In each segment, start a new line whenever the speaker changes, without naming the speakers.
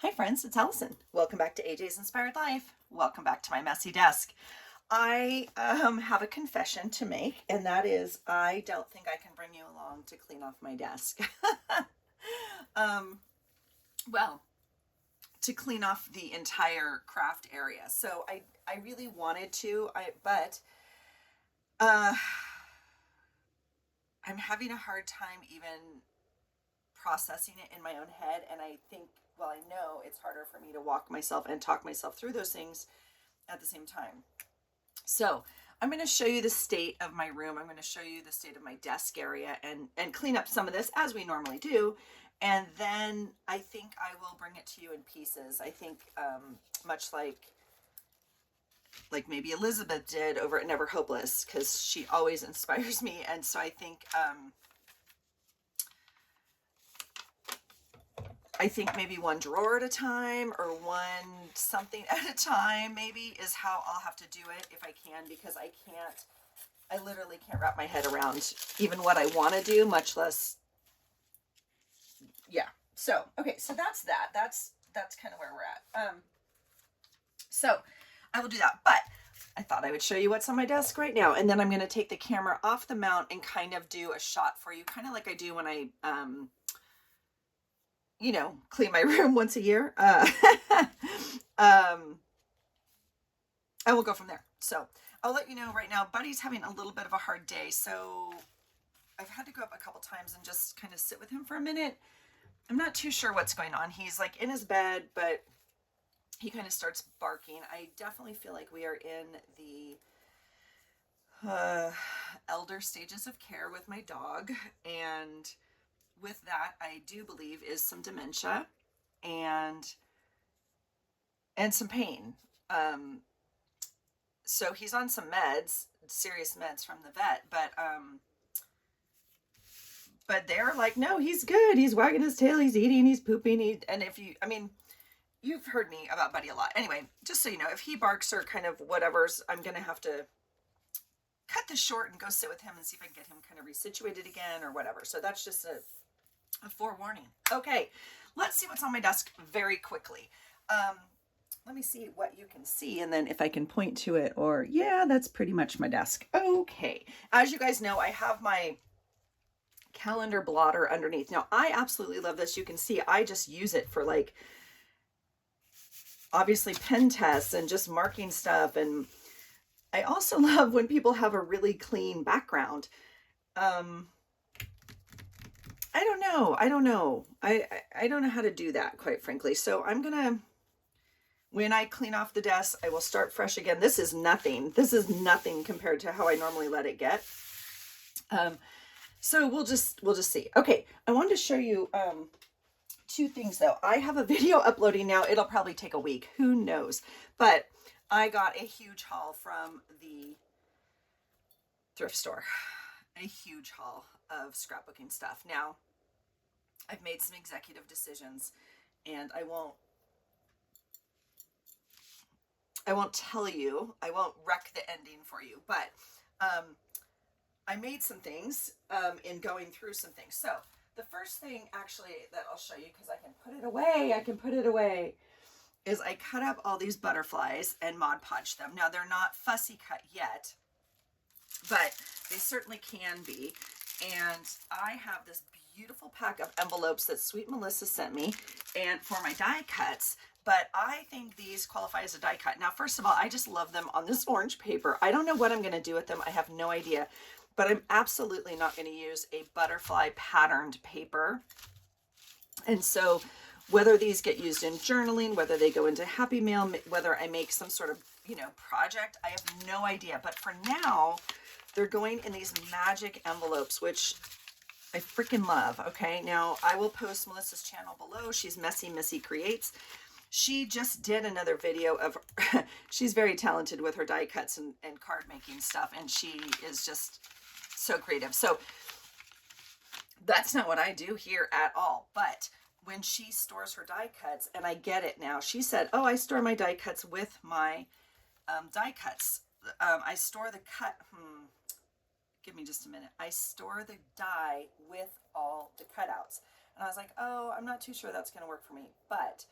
Hi friends, it's Allison. Welcome back to AJ's Inspired Life. Welcome back to my messy desk. I have a confession to make, and that is I don't think I can bring you along to clean off my desk. um, well, to clean off the entire craft area. So I really wanted to, but uh, I'm having a hard time even processing it in my own head. And I think, well, I know it's harder for me to walk myself and talk myself through those things at the same time. So I'm going to show you the state of my room. I'm going to show you the state of my desk area and clean up some of this as we normally do. And then I think I will bring it to you in pieces. I think much like maybe Elizabeth did over at Never Hopeless, because she always inspires me. And so I think maybe one drawer at a time or one something at a time maybe is how I'll have to do it if I can, because I literally can't wrap my head around even what I want to do, much less, yeah. So, okay, so that's kind of where we're at. So I will do that, but I thought I would show you what's on my desk right now. And then I'm going to take the camera off the mount and kind of do a shot for you, kind of like I do when I, clean my room once a year. And we'll go from there. So I'll let you know right now, Buddy's having a little bit of a hard day. So I've had to go up a couple times and just kind of sit with him for a minute. I'm not too sure what's going on. He's like in his bed, but he kind of starts barking. I definitely feel like we are in the elder stages of care with my dog. And with that, I do believe is some dementia and some pain. So he's on some meds, serious meds from the vet, but they're like, no, he's good. He's wagging his tail. He's eating. He's pooping. And you've heard me about Buddy a lot. Anyway, just so you know, if he barks or kind of whatever's, I'm going to have to cut this short and go sit with him and see if I can get him kind of resituated again or whatever. So that's just a forewarning. Okay, let's see what's on my desk very quickly. Let me see what you can see, and then if I can point to it, or yeah, that's pretty much my desk. Okay, as you guys know, I have my calendar blotter underneath. Now, I absolutely love this. You can see I just use it for like, obviously pen tests and just marking stuff. And I also love when people have a really clean background. I don't know. I don't know how to do that, quite frankly. So when I clean off the desk, I will start fresh again. This is nothing compared to how I normally let it get. So we'll just see. Okay. I wanted to show you, two things though. I have a video uploading now. It'll probably take a week. Who knows? But I got a huge haul from the thrift store. A huge haul of scrapbooking stuff. Now, I've made some executive decisions, and I won't tell you, I won't wreck the ending for you, but I made some things in going through some things. So the first thing actually that I'll show you, because I can put it away, is I cut up all these butterflies and Mod Podged them. Now they're not fussy cut yet, but they certainly can be. And I have this beautiful pack of envelopes that Sweet Melissa sent me and for my die cuts, but I think these qualify as a die cut. Now, first of all, I just love them on this orange paper. I don't know what I'm going to do with them. I have no idea, but I'm absolutely not going to use a butterfly patterned paper. And so whether these get used in journaling, whether they go into Happy Mail, whether I make some sort of, project, I have no idea. But for now, they're going in these magic envelopes, which I freaking love. Okay, now I will post Melissa's channel below. She's Messy Missy Creates. She just did another video of, she's very talented with her die cuts and card making stuff, and she is just so creative. So that's not what I do here at all. But when she stores her die cuts, and I get it now, she said, oh, I store my die cuts with my die cuts. I store the cut, give me just a minute. I store the die with all the cutouts. And I was like, oh, I'm not too sure that's going to work for me. But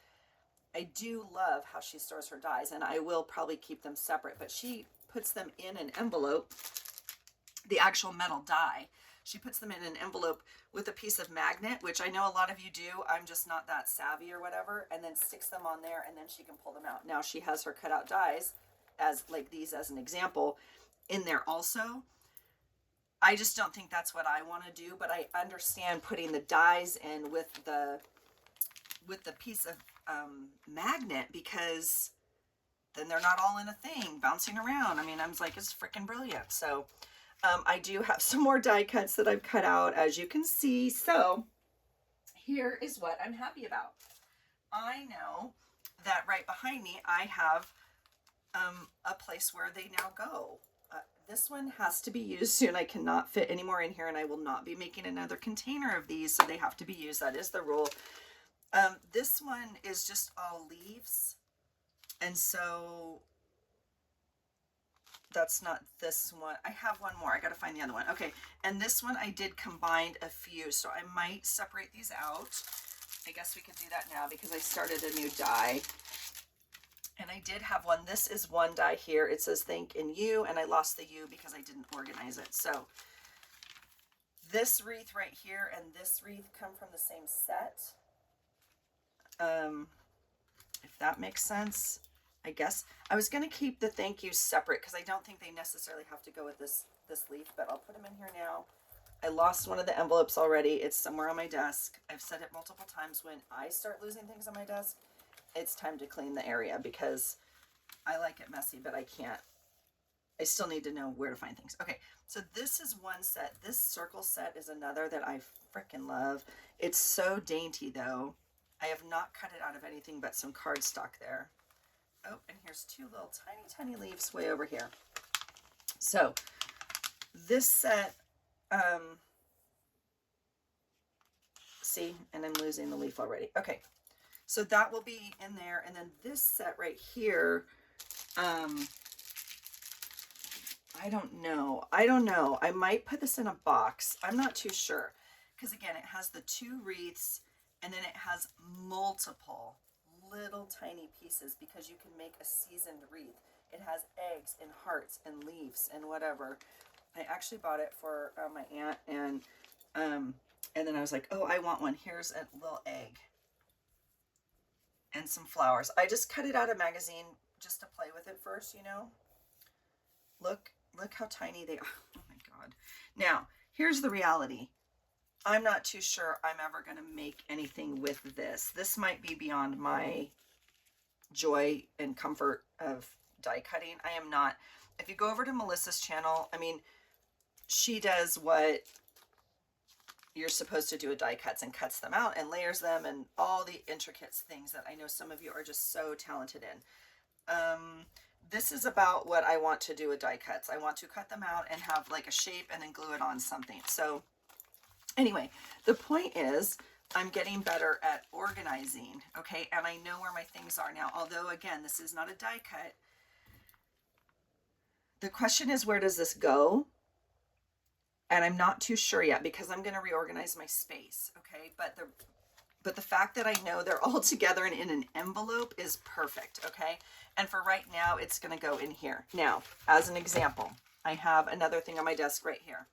I do love how she stores her dies, and I will probably keep them separate, but she puts them in an envelope, the actual metal die. She puts them in an envelope with a piece of magnet, which I know a lot of you do. I'm just not that savvy or whatever, and then sticks them on there, and then she can pull them out. Now she has her cutout dies, as like these as an example, in there also. I just don't think that's what I want to do, but I understand putting the dies in with the piece of magnet, because then they're not all in a thing bouncing around. I mean, I was like, it's freaking brilliant. So I do have some more die cuts that I've cut out, as you can see. So here is what I'm happy about. I know that right behind me, I have a place where they now go. This one has to be used soon. I cannot fit any more in here, and I will not be making another container of these, so they have to be used. That is the rule. This one is just all leaves, and so that's not this one. I have one more. I got to find the other one. Okay, and this one I did combine a few, so I might separate these out. I guess we could do that now because I started a new die. And I did have one. This is one die here. It says thank and you, and I lost the U because I didn't organize it. So this wreath right here and this wreath come from the same set. If that makes sense, I guess. I was going to keep the thank yous separate because I don't think they necessarily have to go with this leaf, but I'll put them in here now. I lost one of the envelopes already. It's somewhere on my desk. I've said it multiple times. When I start losing things on my desk, it's time to clean the area, because I like it messy, but I can't. I still need to know where to find things. Okay, so this is one set. This circle set is another that I freaking love. It's so dainty though. I have not cut it out of anything but some cardstock there. Oh, and here's two little tiny leaves way over here. So this set, see, and I'm losing the leaf already. Okay. So that will be in there. And then this set right here, I don't know. I might put this in a box. I'm not too sure. Because again, it has the two wreaths, and then it has multiple little tiny pieces, because you can make a seasoned wreath. It has eggs and hearts and leaves and whatever. I actually bought it for my aunt, and then I was like, oh, I want one. Here's a little egg and some flowers. I just cut it out of a magazine just to play with it first, you know. Look how tiny they are. Oh my God. Now, here's the reality. I'm not too sure I'm ever going to make anything with this. This might be beyond my joy and comfort of die cutting. I am not. If you go over to Melissa's channel, I mean, she does what you're supposed to do with die cuts, and cuts them out and layers them and all the intricate things that I know some of you are just so talented in. This is about what I want to do with die cuts. I want to cut them out and have like a shape and then glue it on something. So anyway, the point is I'm getting better at organizing, okay? And I know where my things are now, although again, this is not a die cut. The question is, where does this go? And I'm not too sure yet, because I'm going to reorganize my space, okay? But the fact that I know they're all together and in an envelope is perfect, okay? And for right now, it's going to go in here. Now, as an example, I have another thing on my desk right here.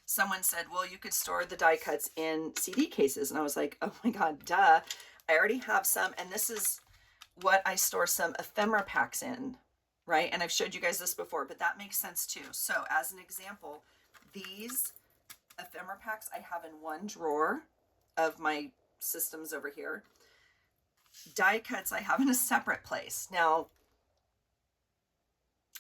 Someone said, well, you could store the die cuts in CD cases. And I was like, oh my God, duh. I already have some. And this is what I store some ephemera packs in, right? And I've showed you guys this before, but that makes sense too. So as an example, these ephemera packs I have in one drawer of my systems over here. Die cuts I have in a separate place. Now,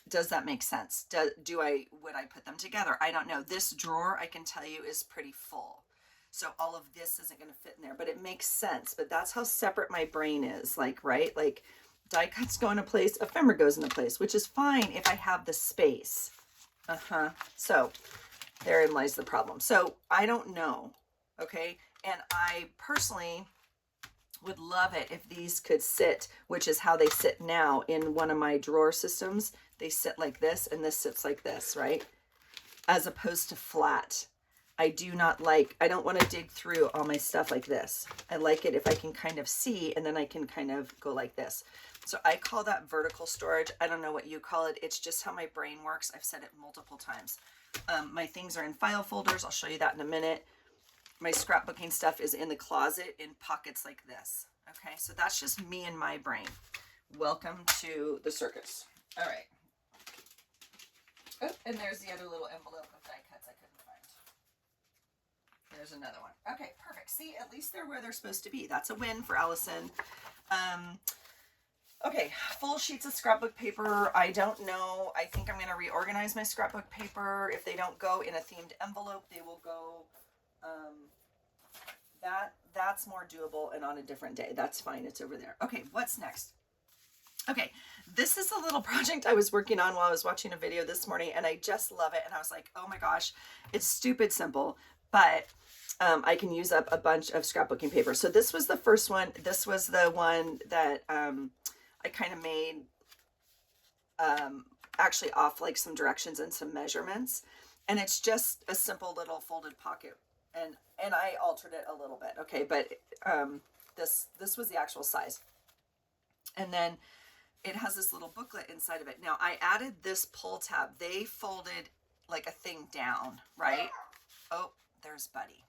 does that make sense? Would I put them together? I don't know. This drawer, I can tell you, is pretty full. So all of this isn't going to fit in there, but it makes sense. But that's how separate my brain is, like, right? Like, die cuts go into place, ephemera goes into place, which is fine if I have the space. So therein lies the problem. So I don't know, okay? And I personally would love it if these could sit, which is how they sit now in one of my drawer systems. They sit like this, and this sits like this, right? As opposed to flat. I don't want to dig through all my stuff like this. I like it if I can kind of see, and then I can kind of go like this. So I call that vertical storage. I don't know what you call it. It's just how my brain works. I've said it multiple times. My things are in file folders. I'll show you that in a minute. My scrapbooking stuff is in the closet in pockets like this. Okay, so that's just me and my brain. Welcome to the circus. All right. Oh, and there's the other little envelope of die cuts I couldn't find. There's another one. Okay, perfect. See, at least they're where they're supposed to be. That's a win for Allison. Okay, full sheets of scrapbook paper. I don't know. I think I'm going to reorganize my scrapbook paper. If they don't go in a themed envelope, they will go, that's more doable and on a different day. That's fine. It's over there. Okay, what's next? Okay, this is a little project I was working on while I was watching a video this morning, and I just love it. And I was like, oh my gosh, it's stupid simple, but I can use up a bunch of scrapbooking paper. So this was the first one. This was the one that I kind of made actually off like some directions and some measurements. And it's just a simple little folded pocket. And I altered it a little bit. Okay, but this was the actual size. And then it has this little booklet inside of it. Now I added this pull tab. They folded like a thing down, right? Oh, there's Buddy.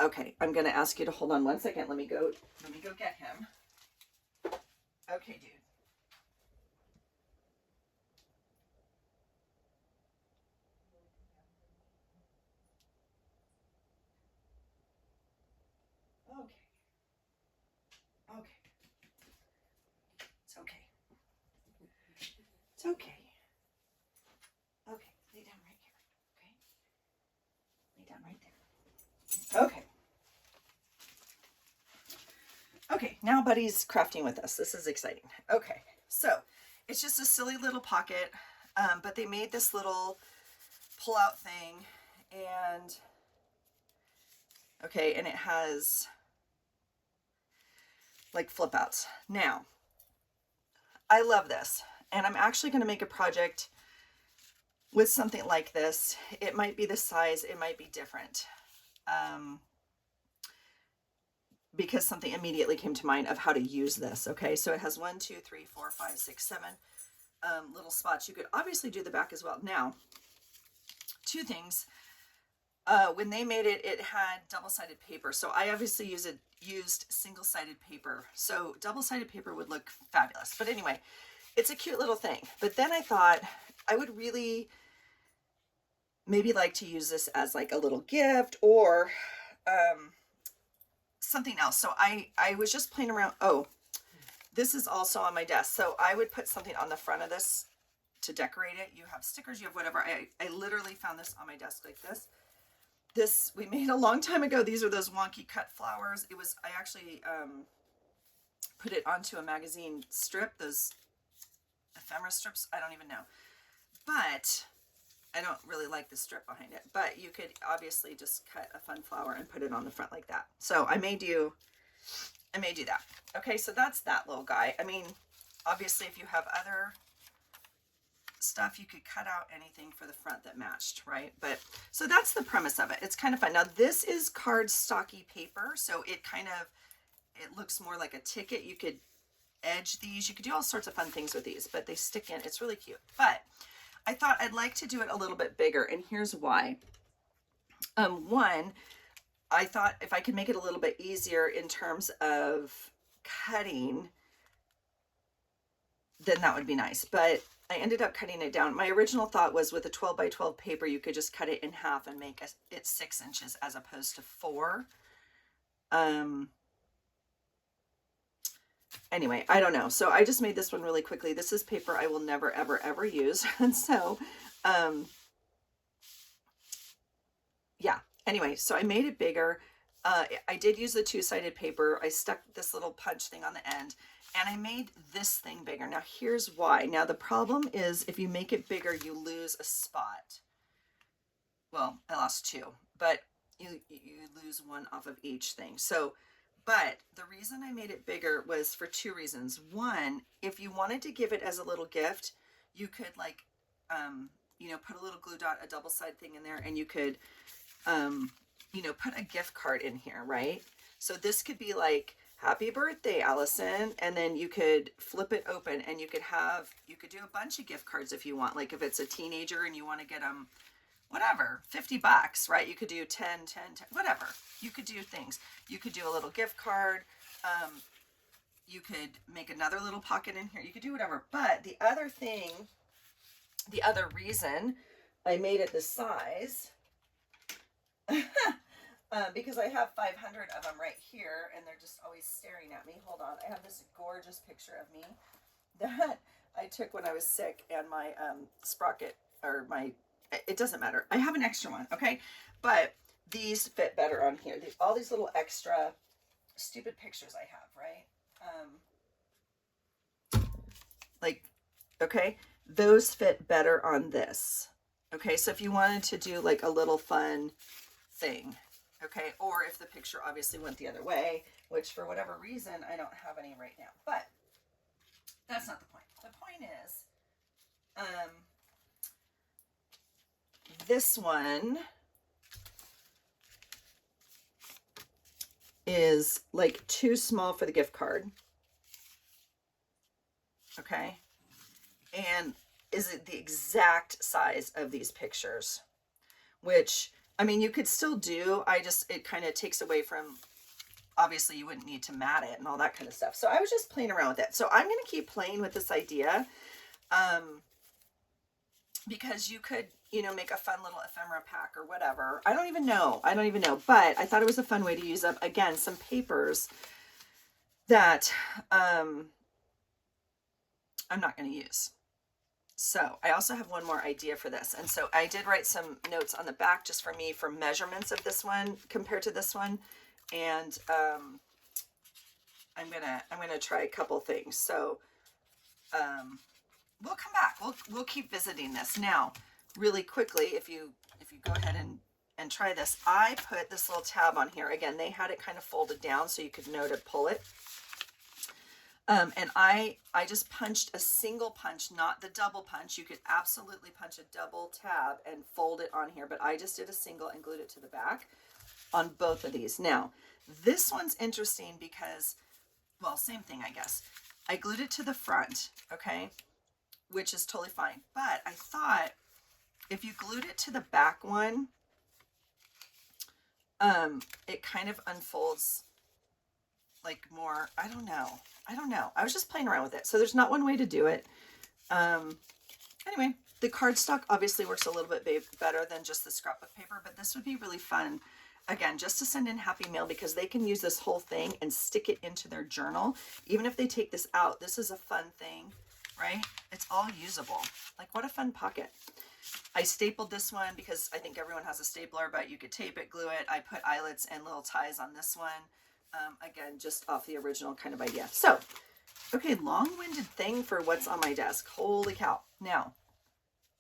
Okay, I'm gonna ask you to hold on one second. Let me go get him. Okay, dude. Okay. It's okay. It's okay. Okay, lay down right here. Okay? Lay down right there. Okay. Okay, now Buddy's crafting with us. This is exciting. Okay, so it's just a silly little pocket, but they made this little pull-out thing, and okay, and it has like flip outs. Now, I love this, and I'm actually going to make a project with something like this. It might be the size, it might be different, because something immediately came to mind of how to use this. Okay, so it has 1, 2, 3, 4, 5, 6, 7 little spots. You could obviously do the back as well. Now, two things. When they made it, it had double-sided paper. So I obviously used single-sided paper. So double-sided paper would look fabulous. But anyway, it's a cute little thing. But then I thought I would really maybe like to use this as like a little gift or something else. So I was just playing around. Oh, this is also on my desk. So I would put something on the front of this to decorate it. You have stickers, you have whatever. I literally found this on my desk like this. This we made a long time ago. These are those wonky cut flowers. I actually put it onto a magazine strip, those ephemera strips. I don't even know. But I don't really like the strip behind it. But you could obviously just cut a fun flower and put it on the front like that. So I may do that. Okay, so that's that little guy. I mean, obviously if you have other stuff, you could cut out anything for the front that matched, right? But so that's the premise of it. It's kind of fun. Now this is cardstocky paper, so it looks more like a ticket. You could edge these, you could do all sorts of fun things with these, but they stick in. It's really cute. But I thought I'd like to do it a little bit bigger, and here's why. One, I thought if I could make it a little bit easier in terms of cutting, then that would be nice. But I ended up cutting it down. My original thought was with a 12 by 12 paper, you could just cut it in half and make it 6 inches as opposed to 4. Anyway, I don't know. So I just made this one really quickly. This is paper I will never, ever, ever use. And so, yeah. Anyway, so I made it bigger. I did use the two-sided paper. I stuck this little punch thing on the end, and I made this thing bigger. Now, here's why. Now, the problem is if you make it bigger, you lose a spot. Well, I lost 2, but you lose 1 off of each thing. So, but the reason I made it bigger was for 2 reasons. One, if you wanted to give it as a little gift, you could like you know, put a little glue dot, a double side thing in there, and you could, you know, put a gift card in here, right? So this could be like, happy birthday, Allison. And then you could flip it open and you could do a bunch of gift cards if you want. Like if it's a teenager and you want to get them, whatever, $50, right? You could do 10, whatever. You could do things. You could do a little gift card. You could make another little pocket in here. You could do whatever. But the other reason I made it this size, because I have 500 of them right here and they're just always staring at me. Hold on. I have this gorgeous picture of me that I took when I was sick, and my sprocket, or my, it doesn't matter. I have an extra one, okay? But these fit better on here. All these little extra stupid pictures I have, right? Like, okay, those fit better on this. Okay, so if you wanted to do like a little fun thing, okay, or if the picture obviously went the other way, which for whatever reason I don't have any right now, but that's not the point. The point is, this one is like too small for the gift card, okay, and is it the exact size of these pictures, which, I mean, you could still do, it kind of takes away from, obviously you wouldn't need to mat it and all that kind of stuff. So I was just playing around with it. So I'm going to keep playing with this idea, because you could, you know, make a fun little ephemera pack or whatever. I don't even know, but I thought it was a fun way to use up, again, some papers that I'm not going to use. So I also have one more idea for this. And so I did write some notes on the back just for me for measurements of this one compared to this one. And I'm gonna try a couple things. So we'll come back. We'll keep visiting this. Now, really quickly, if you go ahead and try this, I put this little tab on here. Again, they had it kind of folded down so you could know to pull it. And I just punched a single punch, not the double punch. You could absolutely punch a double tab and fold it on here, but I just did a single and glued it to the back on both of these. Now, this one's interesting because, well, same thing, I guess. I glued it to the front, okay, which is totally fine. But I thought if you glued it to the back one, it kind of unfolds like more, I don't know. I was just playing around with it. So there's not one way to do it. Anyway, the cardstock obviously works a little bit better than just the scrapbook paper, but this would be really fun, again, just to send in Happy Mail, because they can use this whole thing and stick it into their journal. Even if they take this out, this is a fun thing, right? It's all usable. Like, what a fun pocket. I stapled this one because I think everyone has a stapler, but you could tape it, glue it. I put eyelets and little ties on this one. Again, just off the original kind of idea. So, okay, long-winded thing for what's on my desk. Holy cow. Now,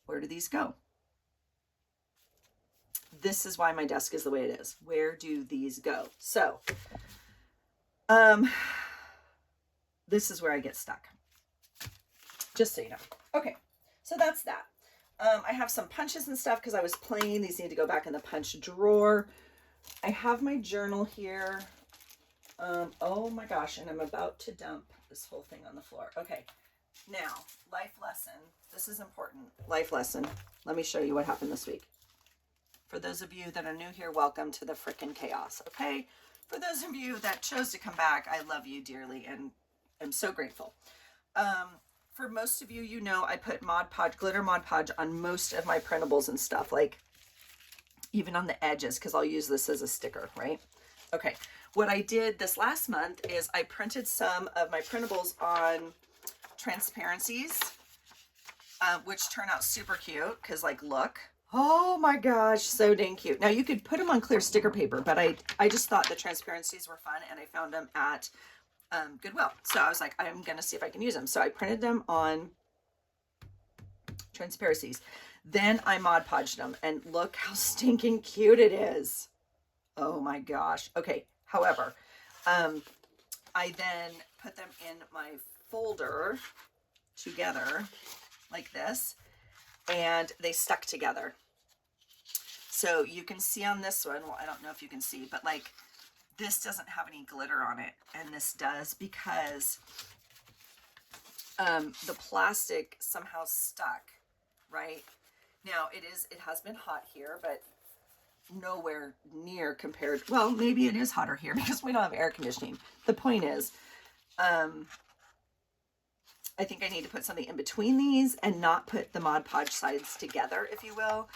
where do these go? This is why my desk is the way it is. Where do these go? So, this is where I get stuck. Just so you know. Okay, so that's that. I have some punches and stuff because I was playing. These need to go back in the punch drawer. I have my journal here. Oh my gosh, and I'm about to dump this whole thing on the floor. Okay, now, life lesson. This is important. Life lesson. Let me show you what happened this week. For those of you that are new here, welcome to the frickin' chaos, okay? For those of you that chose to come back, I love you dearly and I'm so grateful. For most of you, you know I put Mod Podge, glitter Mod Podge on most of my printables and stuff, like even on the edges, because I'll use this as a sticker, right? Okay. What I did this last month is I printed some of my printables on transparencies, which turn out super cute because, like, look. Oh my gosh, so dang cute. Now, you could put them on clear sticker paper, but I just thought the transparencies were fun, and I found them at Goodwill. So I was like, I'm going to see if I can use them. So I printed them on transparencies. Then I Mod Podged them, and look how stinking cute it is. Oh my gosh. Okay. However, I then put them in my folder together like this. and they stuck together. So you can see on this one, well, I don't know if you can see, but like this doesn't have any glitter on it, and this does because the plastic somehow stuck, right? Now it has been hot here, but nowhere near compared. Well, maybe it is hotter here because we don't have air conditioning. The point is, I think I need to put something in between these and not put the Mod Podge sides together, if you will.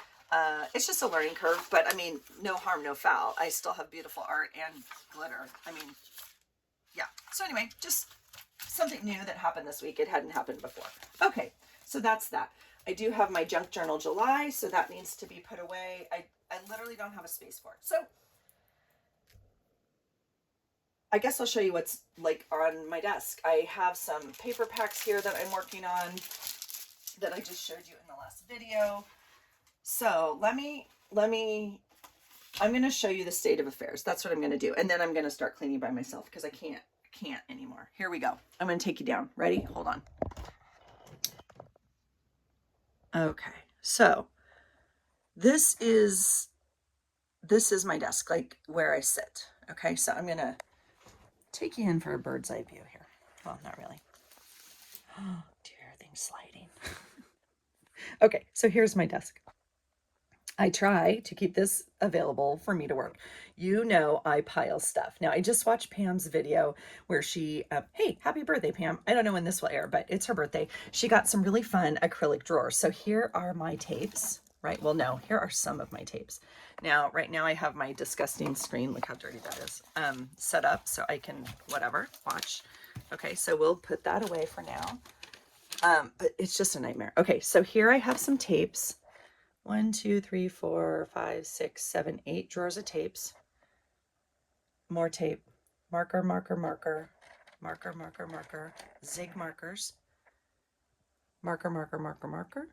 It's just a learning curve, but I mean, no harm, no foul. I still have beautiful art and glitter. I mean, yeah. So anyway, just something new that happened this week. It hadn't happened before. Okay, so that's that. I do have my junk journal July, so that needs to be put away. I literally don't have a space for it. So I guess I'll show you what's like on my desk. I have some paper packs here that I'm working on that I just showed you in the last video. So I'm going to show you the state of affairs. That's what I'm going to do. And then I'm going to start cleaning by myself because I can't anymore. Here we go. I'm going to take you down. Ready? Hold on. Okay. So this is my desk, like where I sit. Okay. So I'm going to take you in for a bird's eye view here. Well, not really. Oh dear, things sliding. Okay. So here's my desk. I try to keep this available for me to work. You know, I pile stuff. Now, I just watched Pam's video where she, hey, happy birthday, Pam. I don't know when this will air, but it's her birthday. She got some really fun acrylic drawers. So here are my tapes, right? Well, no, here are some of my tapes. Now, right now I have my disgusting screen. Look how dirty that is. Set up so I can, whatever, watch. Okay, so we'll put that away for now. But it's just a nightmare. Okay, so here I have some tapes. 1, 2, 3, 4, 5, 6, 7, 8 drawers of tapes. More tape. Marker, marker, marker. Marker, marker, marker. Zig markers. Marker, marker, marker, marker.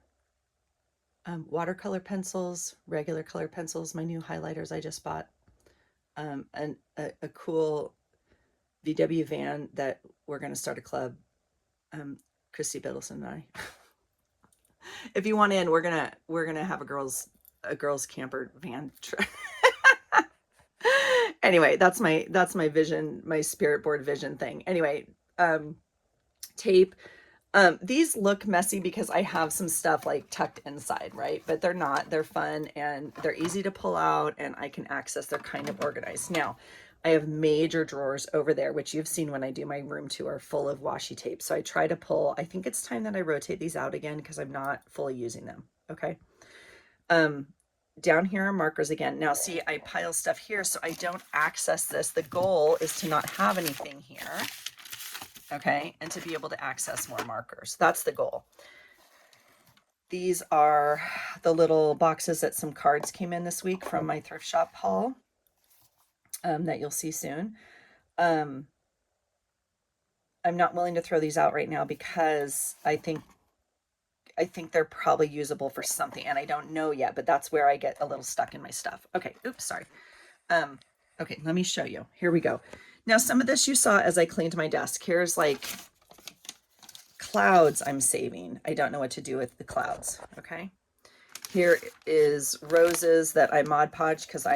Watercolor pencils. Regular color pencils. My new highlighters I just bought. And a cool VW van that we're going to start a club. Christy Biddleson and I. If you want in, we're gonna have a girls camper van trip. Anyway, that's my vision, my spirit board vision thing. Anyway, tape. These look messy because I have some stuff like tucked inside, right? But they're not. They're fun and they're easy to pull out, and I can access. They're kind of organized. Now, I have major drawers over there, which you've seen when I do my room tour, full of washi tape. So I try to pull. I think it's time that I rotate these out again because I'm not fully using them. Okay. Down here are markers again. Now, see, I pile stuff here so I don't access this. The goal is to not have anything here. Okay, and to be able to access more markers. That's the goal. These are the little boxes that some cards came in this week from my thrift shop haul that you'll see soon. I'm not willing to throw these out right now because I think they're probably usable for something, and I don't know yet, but that's where I get a little stuck in my stuff. Okay, oops, sorry. Okay, let me show you. Here we go. Now, some of this you saw as I cleaned my desk. Here's like clouds I'm saving. I don't know what to do with the clouds, okay? Here is roses that I Mod Podge because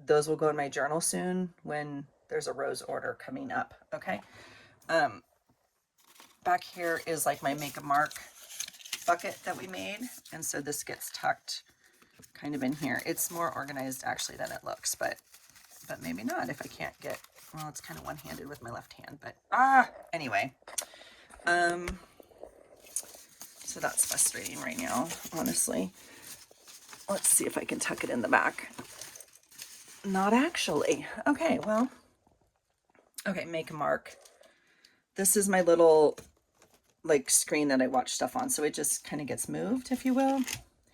those will go in my journal soon when there's a rose order coming up, okay? Back here is like my Make a Mark bucket that we made, and so this gets tucked kind of in here. It's more organized actually than it looks, but maybe not if I can't get, well, it's kind of one-handed with my left hand, but anyway. So that's frustrating right now, honestly. Let's see if I can tuck it in the back. Not actually. Okay, well, okay, Make a Mark. This is my little like screen that I watch stuff on, so it just kind of gets moved, if you will.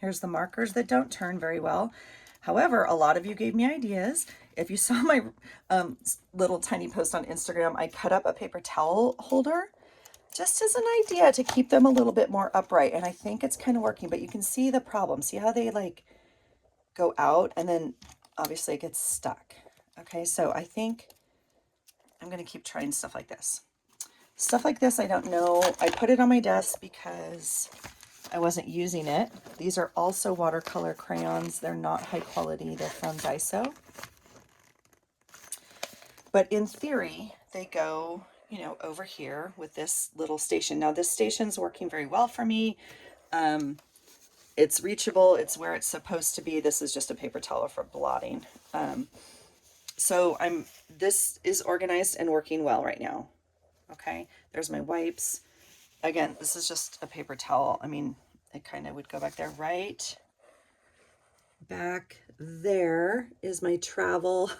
Here's the markers that don't turn very well. However, a lot of you gave me ideas. If you saw my little tiny post on Instagram, I cut up a paper towel holder just as an idea to keep them a little bit more upright, and I think it's kind of working, but you can see the problem. See how they like go out and then obviously it gets stuck. Okay, so I think I'm going to keep trying stuff like this. Stuff like this, I don't know. I put it on my desk because I wasn't using it. These are also watercolor crayons. They're not high quality. They're from Daiso. But in theory, they go, you know, over here with this little station. Now this station's working very well for me. It's reachable. It's where it's supposed to be. This is just a paper towel for blotting. So this is organized and working well right now. Okay. There's my wipes. Again, this is just a paper towel. I mean, it kind of would go back there. Right back there is my travel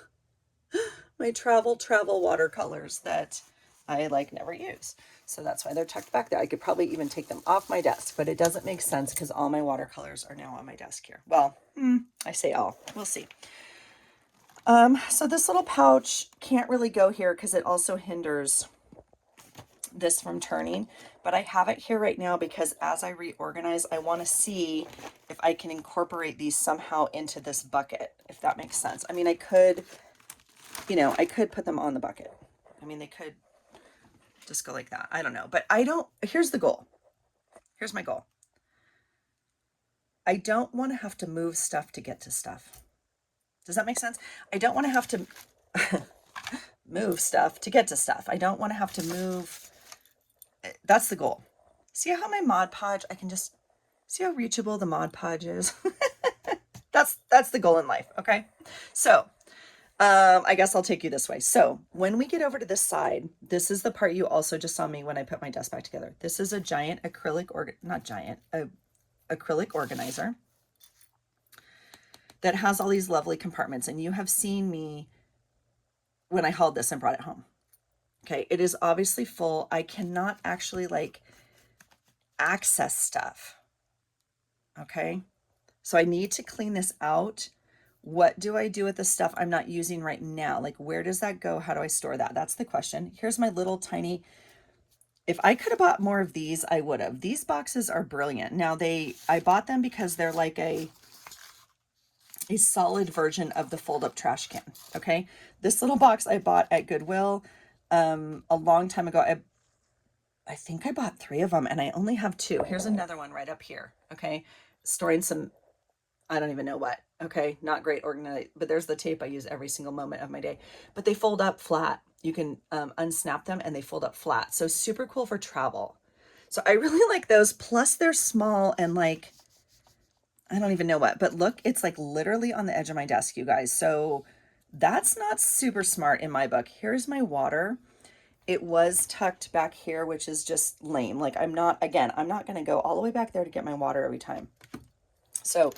watercolors that I like never use. So that's why they're tucked back there. I could probably even take them off my desk, but it doesn't make sense because all my watercolors are now on my desk here. Well, I say all. We'll see. So this little pouch can't really go here because it also hinders this from turning, but I have it here right now because as I reorganize, I want to see if I can incorporate these somehow into this bucket, if that makes sense. I mean, I could, you know, I could put them on the bucket. I mean, they could just go like that. I don't know, but I don't, here's the goal. Here's my goal. I don't want to have to move stuff to get to stuff. Does that make sense? I don't want to have to move stuff to get to stuff. I don't want to have to move. That's the goal. See how my Mod Podge, I can just see how reachable the Mod Podge is. That's the goal in life. Okay. So, I guess I'll take you this way. So when we get over to this side, this is the part you also just saw me when I put my desk back together. This is a giant acrylic, acrylic organizer that has all these lovely compartments. And you have seen me when I hauled this and brought it home. Okay. It is obviously full. I cannot actually like access stuff. Okay. So I need to clean this out. What do I do with the stuff I'm not using right now? Like, where does that go? How do I store that? That's the question. Here's my little tiny, if I could have bought more of these, I would have. These boxes are brilliant. Now I bought them because they're like a solid version of the fold-up trash can. Okay. This little box I bought at Goodwill, a long time ago. I think I bought 3 of them and I only have 2. Here's another one right up here. Okay. Storing some, I don't even know what. Okay. Not great organized, but there's the tape I use every single moment of my day, but they fold up flat. You can unsnap them and they fold up flat. So super cool for travel. So I really like those. Plus they're small and like, I don't even know what, but look, it's like literally on the edge of my desk, you guys. So that's not super smart in my book. Here's my water. It was tucked back here, which is just lame. Like I'm not going to go all the way back there to get my water every time. So,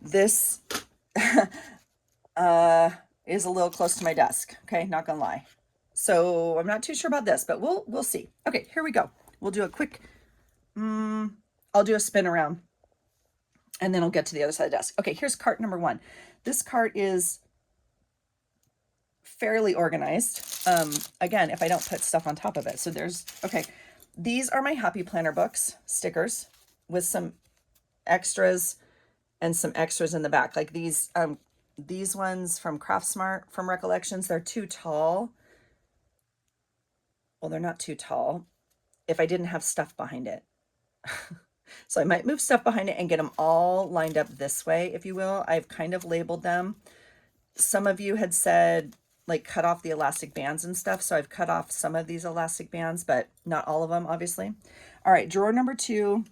this, is a little close to my desk. Okay. Not gonna lie. So I'm not too sure about this, but we'll see. Okay, here we go. We'll do a quick, I'll do a spin around and then I'll get to the other side of the desk. Okay. Here's cart number 1. This cart is fairly organized. Again, if I don't put stuff on top of it. So okay. These are my Happy Planner books, stickers with some extras and some extras in the back. Like these ones from Craft Smart from Recollections, they're too tall. Well, they're not too tall if I didn't have stuff behind it. So I might move stuff behind it and get them all lined up this way, if you will. I've kind of labeled them. Some of you had said like cut off the elastic bands and stuff. So I've cut off some of these elastic bands, but not all of them, obviously. All right, drawer number 2.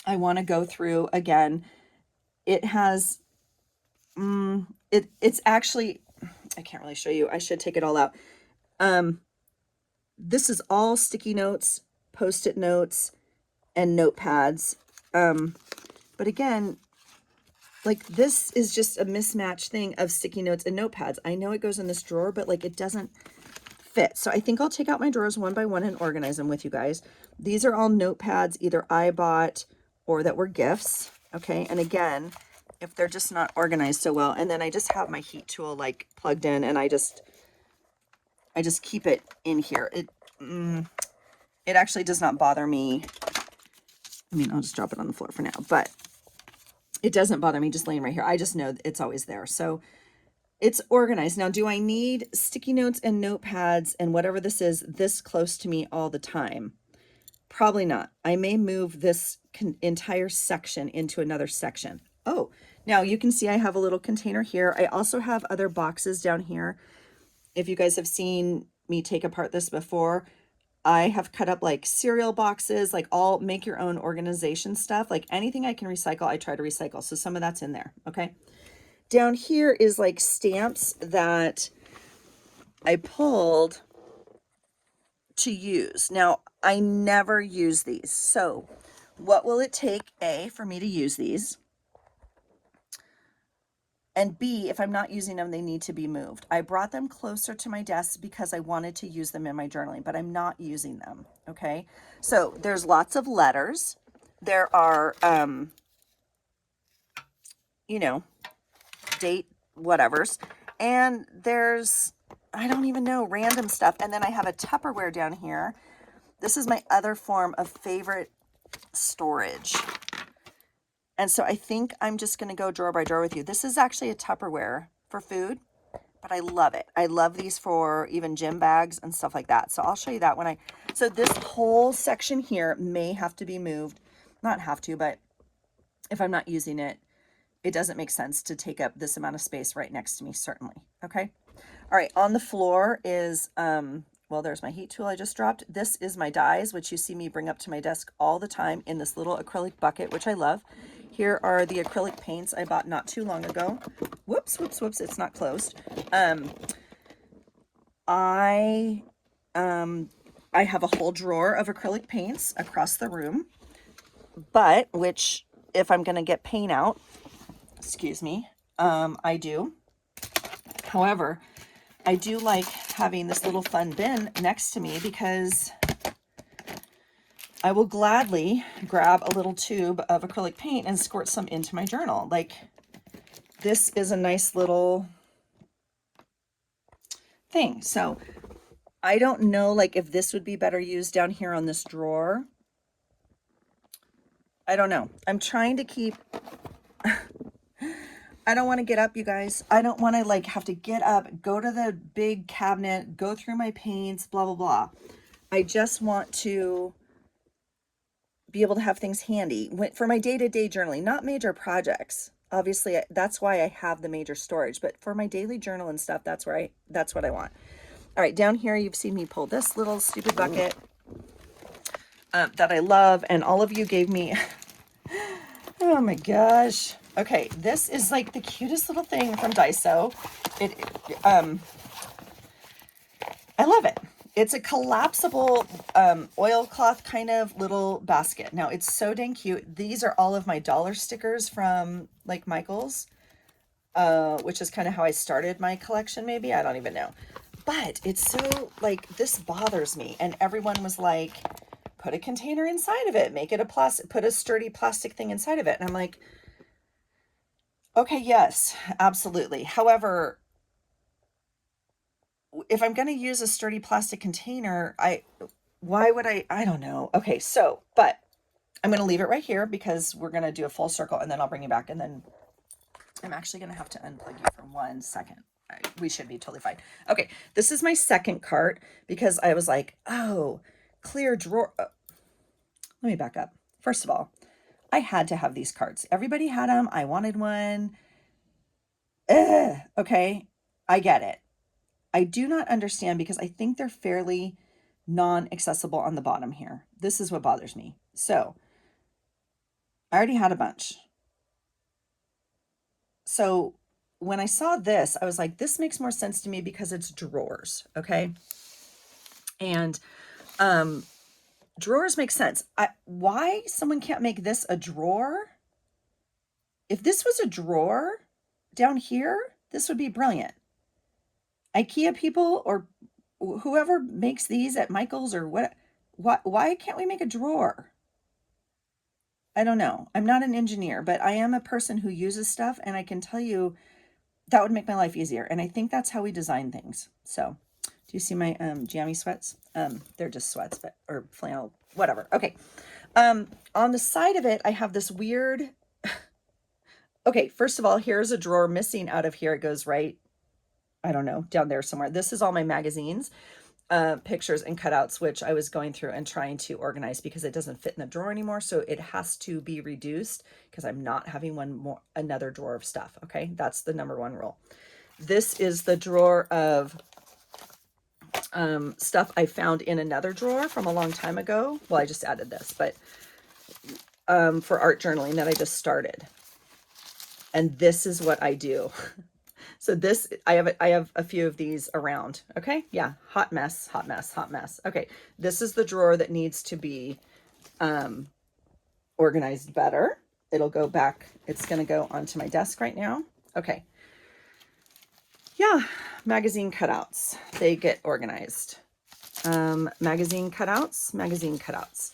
I want to go through again. It has, it's actually, I can't really show you. I should take it all out. This is all sticky notes, Post-it notes, and notepads. But again, like this is just a mismatched thing of sticky notes and notepads. I know it goes in this drawer, but like it doesn't fit. So I think I'll take out my drawers one by one and organize them with you guys. These are all notepads either I bought or that were gifts. Okay. And again, if they're just not organized so well, and then I just have my heat tool like plugged in and I just keep it in here. It actually does not bother me. I mean, I'll just drop it on the floor for now, but it doesn't bother me just laying right here. I just know it's always there. So it's organized. Now, do I need sticky notes and notepads and whatever this is this close to me all the time? Probably not. I may move this entire section into another section. Oh, now you can see I have a little container here. I also have other boxes down here. If you guys have seen me take apart this before, I have cut up like cereal boxes, like all make your own organization stuff, like anything I can recycle, I try to recycle. So some of that's in there. Okay. Down here is like stamps that I pulled to use. Now, I never use these. So what will it take, A, for me to use these? And B, if I'm not using them, they need to be moved. I brought them closer to my desk because I wanted to use them in my journaling, but I'm not using them, okay? So there's lots of letters. There are, you know, date whatevers. And there's, I don't even know, random stuff. And then I have a Tupperware down here. This is my other form of favorite storage. And so I think I'm just going to go drawer by drawer with you. This is actually a Tupperware for food, but I love it. I love these for even gym bags and stuff like that. So I'll show you that when so this whole section here may have to be moved. Not have to, but if I'm not using it, it doesn't make sense to take up this amount of space right next to me, certainly. Okay. All right. On the floor is, well, there's my heat tool I just dropped. This is my dyes, which you see me bring up to my desk all the time in this little acrylic bucket, which I love. Here are the acrylic paints I bought not too long ago. Whoops, whoops, whoops. It's not closed. I have a whole drawer of acrylic paints across the room, but which if I'm going to get paint out, excuse me, I do. However, I do like having this little fun bin next to me because I will gladly grab a little tube of acrylic paint and squirt some into my journal. Like, this is a nice little thing. So I don't know, like, if this would be better used down here on this drawer. I don't know. I'm trying to keep... I don't want to get up, you guys. I don't want to like have to get up, go to the big cabinet, go through my paints, blah, blah, blah. I just want to be able to have things handy for my day-to-day journaling, not major projects. Obviously, that's why I have the major storage, but for my daily journal and stuff, that's what I want. All right, down here, you've seen me pull this little stupid bucket that I love, and all of you gave me, oh my gosh. Okay, this is like the cutest little thing from Daiso. I love it. It's a collapsible oilcloth kind of little basket. Now, it's so dang cute. These are all of my dollar stickers from like Michael's, which is kind of how I started my collection, maybe. I don't even know. But it's so, like, this bothers me. And everyone was like, put a container inside of it. Make it put a sturdy plastic thing inside of it. And I'm like, okay, yes, absolutely. However, if I'm going to use a sturdy plastic container, why would I don't know. Okay, so, but I'm going to leave it right here because we're going to do a full circle and then I'll bring you back. And then I'm actually going to have to unplug you for 1 second. We should be totally fine. Okay, this is my second cart because I was like, oh, clear drawer. Let me back up. First of all, I had to have these carts. Everybody had them. I wanted one. Okay, I get it. I do not understand because I think they're fairly non-accessible on the bottom here. This is what bothers me. So I already had a bunch. So when I saw this, I was like, this makes more sense to me because it's drawers. Okay. And drawers make sense. Why someone can't make this a drawer? If this was a drawer down here, this would be brilliant. IKEA people or whoever makes these at Michael's or what, why can't we make a drawer? I don't know. I'm not an engineer, but I am a person who uses stuff, and I can tell you that would make my life easier. And I think that's how we design things. So do you see my jammy sweats? They're just sweats, but or flannel, whatever. Okay. On the side of it, I have this weird. Okay, first of all, here's a drawer missing out of here. It goes right, I don't know, down there somewhere. This is all my magazines. pictures and cutouts, which I was going through and trying to organize because it doesn't fit in the drawer anymore. So it has to be reduced because I'm not having another drawer of stuff. Okay. That's the number one rule. This is the drawer of stuff I found in another drawer from a long time ago. Well, I just added this, but for art journaling that I just started. And this is what I do. So this, I have a few of these around. Okay. Yeah. Hot mess, hot mess, hot mess. Okay. This is the drawer that needs to be organized better. It'll go back. It's going to go onto my desk right now. Okay. Yeah. Magazine cutouts. They get organized. Magazine cutouts.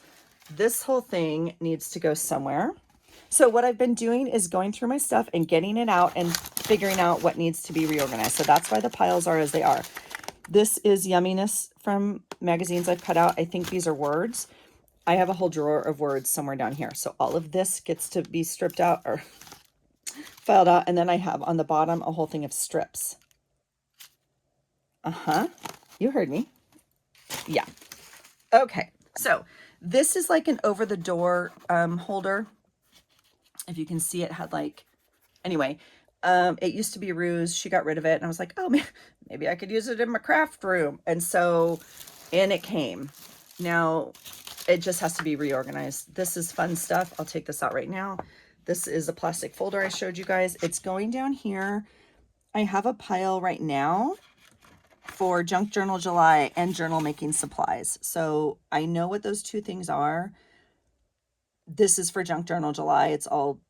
This whole thing needs to go somewhere. So what I've been doing is going through my stuff and getting it out and figuring out what needs to be reorganized. So that's why the piles are as they are. This is yumminess from magazines I've cut out. I think these are words. I have a whole drawer of words somewhere down here. So all of this gets to be stripped out or filed out. And then I have on the bottom a whole thing of strips. You heard me. Yeah. Okay. So this is like an over the door holder. If you can see, it had like, anyway, it used to be Rue's. She got rid of it. And I was like, oh, maybe I could use it in my craft room. And so in it came. Now it just has to be reorganized. This is fun stuff. I'll take this out right now. This is a plastic folder I showed you guys. It's going down here. I have a pile right now for Junk Journal July and journal making supplies. So I know what those two things are. This is for Junk Journal July. It's all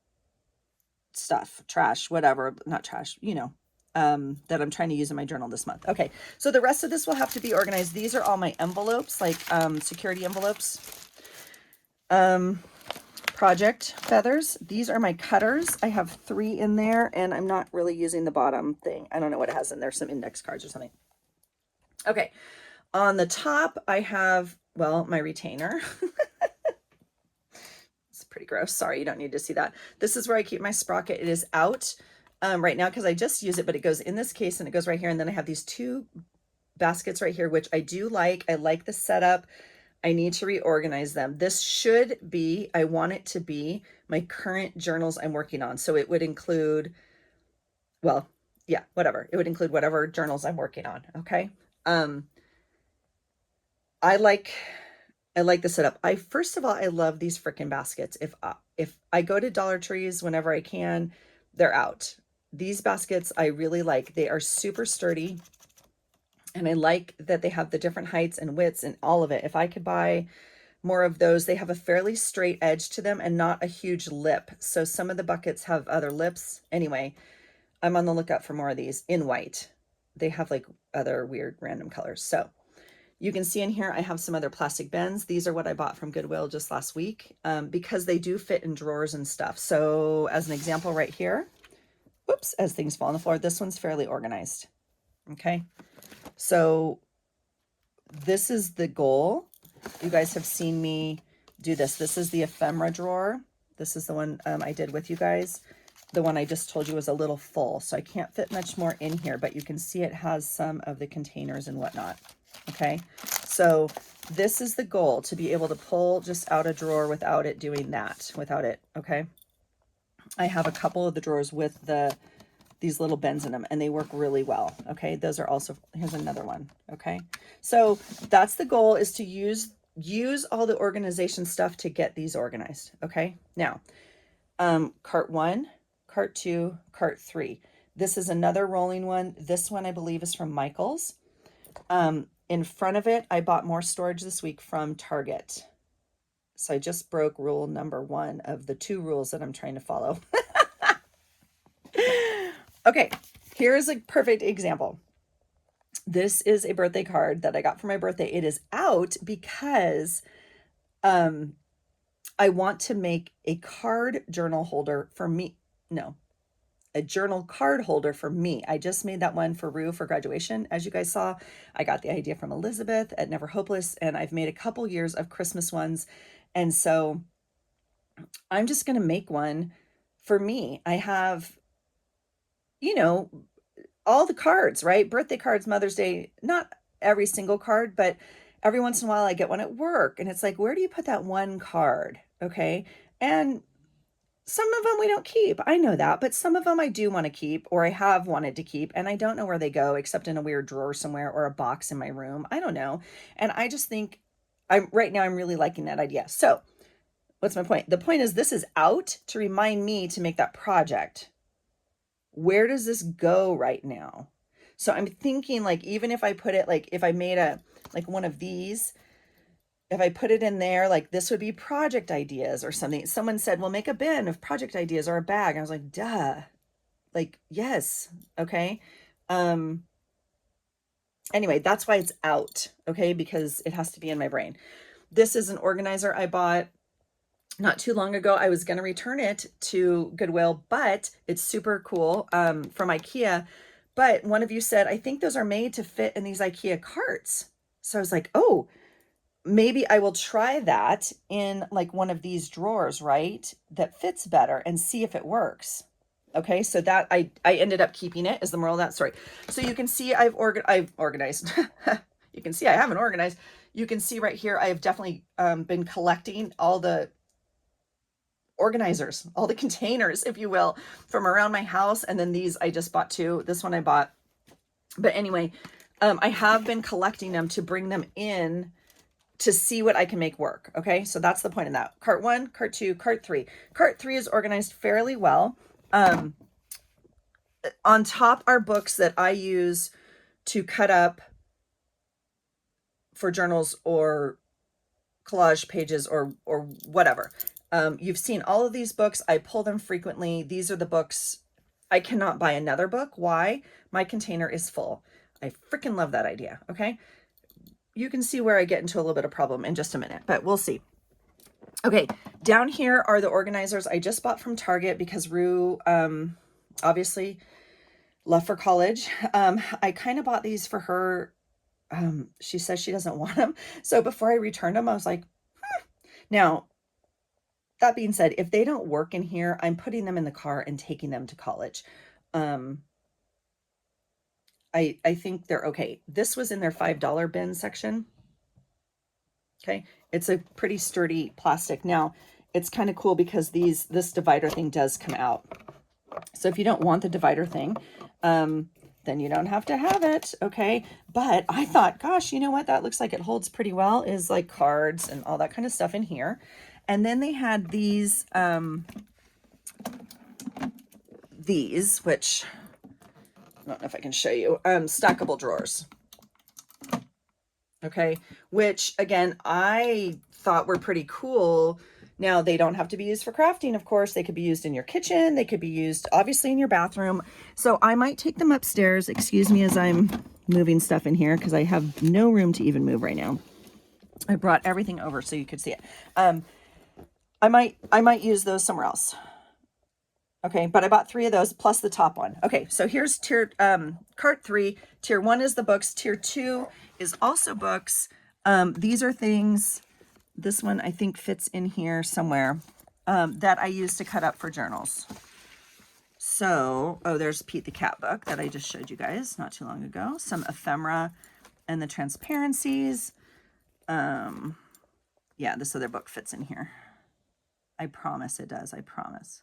stuff, trash, whatever, not trash, that I'm trying to use in my journal this month. Okay, so the rest of this will have to be organized. These are all my envelopes, like security envelopes. Project feathers. These are my cutters. I have 3 in there, and I'm not really using the bottom thing. I don't know what it has in there, some index cards or something. Okay, on the top, I have, well, my retainer. It's pretty gross. Sorry, you don't need to see that. This is where I keep my sprocket. It is out right now because I just use it, but it goes in this case and it goes right here. And then I have these 2 baskets right here, which I do like. I like the setup. I need to reorganize them. This should be, I want it to be my current journals I'm working on. So it would include, well, yeah, whatever. It would include whatever journals I'm working on. Okay. I like the setup. First of all, I love these freaking baskets. If I go to Dollar Trees whenever I can, they're out. These baskets I really like. They are super sturdy. And I like that they have the different heights and widths and all of it. If I could buy more of those, they have a fairly straight edge to them and not a huge lip. So some of the buckets have other lips. Anyway, I'm on the lookout for more of these in white. They have like other weird random colors. So you can see in here, I have some other plastic bins. These are what I bought from Goodwill just last week because they do fit in drawers and stuff. So as an example right here, whoops, as things fall on the floor, this one's fairly organized. Okay. So this is the goal. You guys have seen me do this. This is the ephemera drawer. This is the one I did with you guys. The one I just told you was a little full, so I can't fit much more in here, but you can see it has some of the containers and whatnot. Okay, so this is the goal, to be able to pull just out a drawer without it doing that, without it. Okay, I have a couple of the drawers with these little bends in them, and they work really well. Okay, those are also, here's another one. Okay, so that's the goal, is to use all the organization stuff to get these organized. Okay, now cart 1, cart 2, cart 3. This is another rolling one. This one I believe is from Michael's. In front of it, I bought more storage this week from Target. So I just broke rule number 1 of the 2 rules that I'm trying to follow. Okay, here's a perfect example. This is a birthday card that I got for my birthday. It is out because I want to make a card journal holder for me. No, a journal card holder for me. I just made that one for Rue for graduation. As you guys saw, I got the idea from Elizabeth at Never Hopeless, and I've made a couple years of Christmas ones. And so I'm just going to make one for me. I have, all the cards, right? Birthday cards, Mother's Day, not
every single card, but every once in a while I get one at work and it's like, where do you put that one card? Okay. And some of them we don't keep. I know that, but some of them I do want to keep, or I have wanted to keep, and I don't know where they go except in a weird drawer somewhere or a box in my room. I don't know. And I just think right now I'm really liking that idea. So what's my point? The point is this is out to remind me to make that project. Where does this go right now? So I'm thinking like, even if I put it, like if I made like one of these, if I put it in there, like this would be project ideas or something. Someone said, well, make a bin of project ideas or a bag. And I was like, duh, like, yes. Okay. Anyway, that's why it's out. Okay. Because it has to be in my brain. This is an organizer I bought not too long ago. I was going to return it to Goodwill, but it's super cool from IKEA. But one of you said, I think those are made to fit in these IKEA carts. So I was like, oh, maybe I will try that in like one of these drawers, right? That fits better and see if it works. Okay, so that I ended up keeping it, is the moral of that story. So you can see I've organized. You can see I haven't organized. You can see right here I have definitely been collecting all the organizers, all the containers, if you will, from around my house. And then these I just bought too. This one I bought. But anyway, I have been collecting them to bring them in to see what I can make work. Okay, so that's the point of that. Cart 1, cart 2, cart 3. Cart 3 is organized fairly well. On top are books that I use to cut up for journals or collage pages or whatever. You've seen all of these books. I pull them frequently. These are the books. I cannot buy another book. Why? My container is full. I freaking love that idea. Okay. You can see where I get into a little bit of problem in just a minute, but we'll see. Okay, down here are the organizers I just bought from Target because Rue obviously left for college. I kind of bought these for her. She says she doesn't want them. So before I returned them, I was like, Now, that being said, if they don't work in here, I'm putting them in the car and taking them to college. I think they're okay. This was in their $5 bin section. Okay, it's a pretty sturdy plastic. Now, it's kind of cool because this divider thing does come out. So if you don't want the divider thing, then you don't have to have it. Okay, but I thought, gosh, you know what? That looks like it holds pretty well. Is like cards and all that kind of stuff in here. And then they had these, which I don't know if I can show you, stackable drawers. Okay, which again, I thought were pretty cool. Now, they don't have to be used for crafting, of course. They could be used in your kitchen. They could be used, obviously, in your bathroom. So I might take them upstairs. Excuse me as I'm moving stuff in here because I have no room to even move right now. I brought everything over so you could see it. I might use those somewhere else. Okay, but I bought 3 of those plus the top one. Okay, so here's cart 3. Tier 1 is the books. Tier 2 is also books. These are things, this one I think fits in here somewhere, that I use to cut up for journals. So, oh, there's Pete the Cat book that I just showed you guys not too long ago. Some ephemera and the transparencies. Yeah, this other book fits in here. I promise it does. I promise.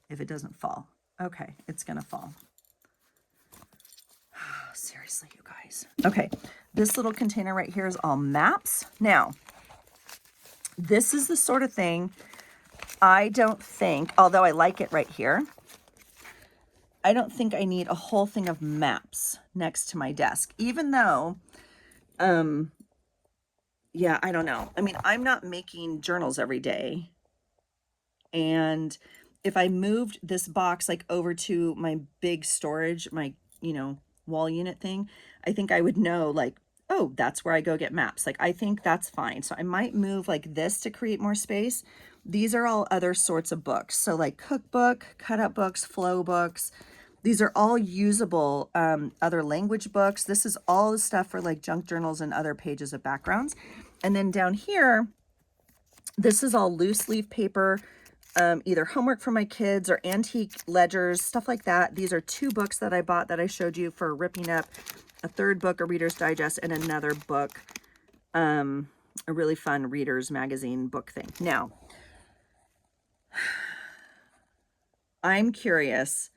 If it doesn't fall. Okay, it's gonna fall. Seriously, you guys. Okay, this little container right here is all maps. Now, this is the sort of thing I don't think, although I like it right here, I don't think I need a whole thing of maps next to my desk, even though, yeah, I don't know. I mean, I'm not making journals every day. And if I moved this box like over to my big storage, my, wall unit thing, I think I would know like, oh, that's where I go get maps. Like, I think that's fine. So I might move like this to create more space. These are all other sorts of books. So like cookbook, cut up books, flow books. These are all usable other language books. This is all the stuff for like junk journals and other pages of backgrounds. And then down here, this is all loose leaf paper, either homework for my kids or antique ledgers, stuff like that. These are 2 books that I bought that I showed you for ripping up. A 3rd book, a Reader's Digest, and another book, a really fun Reader's Magazine book thing. Now, I'm curious.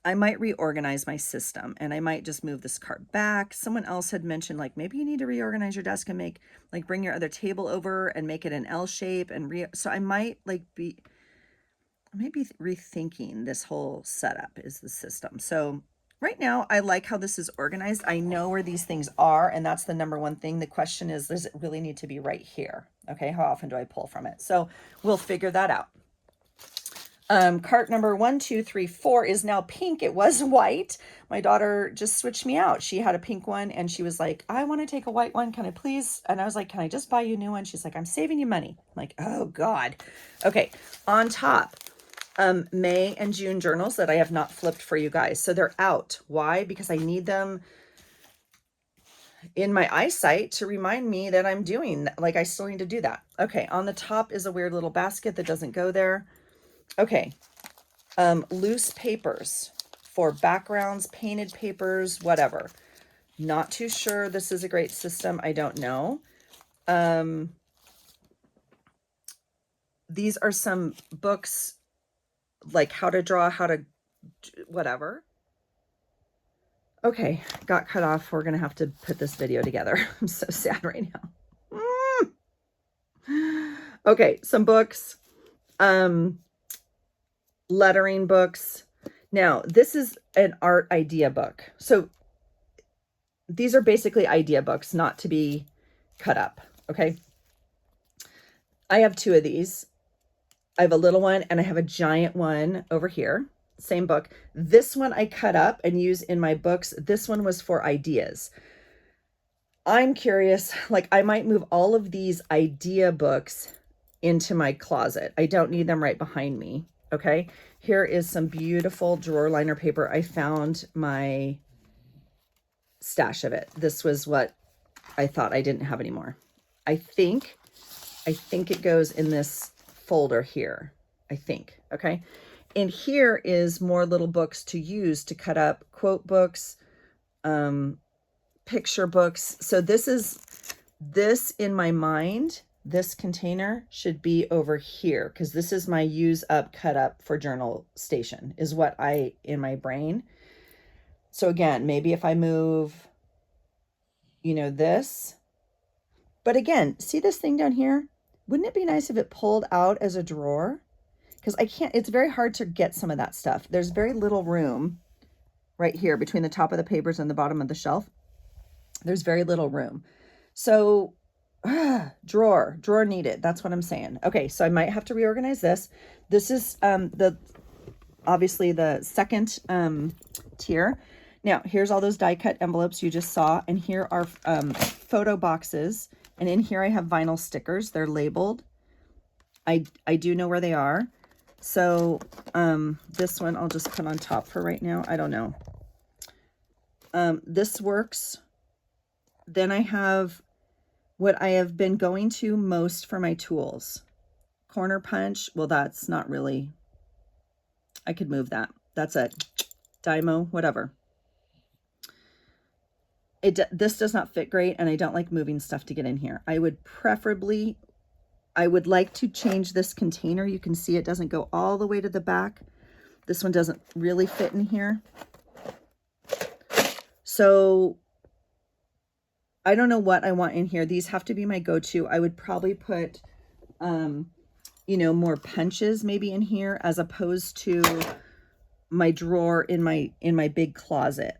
I might reorganize my system and I might just move this cart back. Someone else had mentioned like maybe you need to reorganize your desk and make like bring your other table over and make it an L shape and so I might like be maybe rethinking this whole setup is the system. So right now I like how this is organized. I know where these things are and that's the number one thing. The question is, does it really need to be right here? Okay, how often do I pull from it? So we'll figure that out. Cart number 1, 2, 3, 4 is now pink. It was white. My daughter just switched me out. She had a pink one and she was like, I want to take a white one. Can I please? And I was like, can I just buy you a new one? She's like, I'm saving you money. I'm like, oh God. Okay. On top, May and June journals that I have not flipped for you guys. So they're out. Why? Because I need them in my eyesight to remind me that I'm doing, like I still need to do that. Okay. On the top is a weird little basket that doesn't go there. Okay, loose papers for backgrounds, painted papers, whatever. Not too sure this is a great system. I don't know. These are some books like how to draw, how to whatever. Okay, got cut off. We're going to have to put this video together. I'm so sad right now. Okay, some books. Lettering books. Now, this is an art idea book. So these are basically idea books, not to be cut up. Okay. I have 2 of these. I have a little one and I have a giant one over here. Same book. This one I cut up and use in my books. This one was for ideas. I'm curious, like I might move all of these idea books into my closet. I don't need them right behind me. Okay, here is some beautiful drawer liner paper. I found my stash of it. This was what I thought I didn't have anymore. I think it goes in this folder here. I think, okay. And here is more little books to use to cut up, quote books, picture books. So this in my mind, this container should be over here because this is my use up, cut up for journal station is what I in my brain. So again, maybe if I move, this, but again, see this thing down here? Wouldn't it be nice if it pulled out as a drawer? Because it's very hard to get some of that stuff. There's very little room right here between the top of the papers and the bottom of the shelf. There's very little room. So drawer needed. That's what I'm saying. Okay, so I might have to reorganize this. This is obviously the second tier. Now, here's all those die cut envelopes you just saw, and here are photo boxes, and in here I have vinyl stickers. They're labeled. I do know where they are. So this one I'll just put on top for right now. I don't know. This works. Then I have what I have been going to most for my tools. Corner punch. Well, that's not really, I could move that. That's a Dymo, whatever. This does not fit great, and I don't like moving stuff to get in here. I would like to change this container. You can see it doesn't go all the way to the back. This one doesn't really fit in here. So I don't know what I want in here. These have to be my go-to. I would probably put, more punches maybe in here as opposed to my drawer in my big closet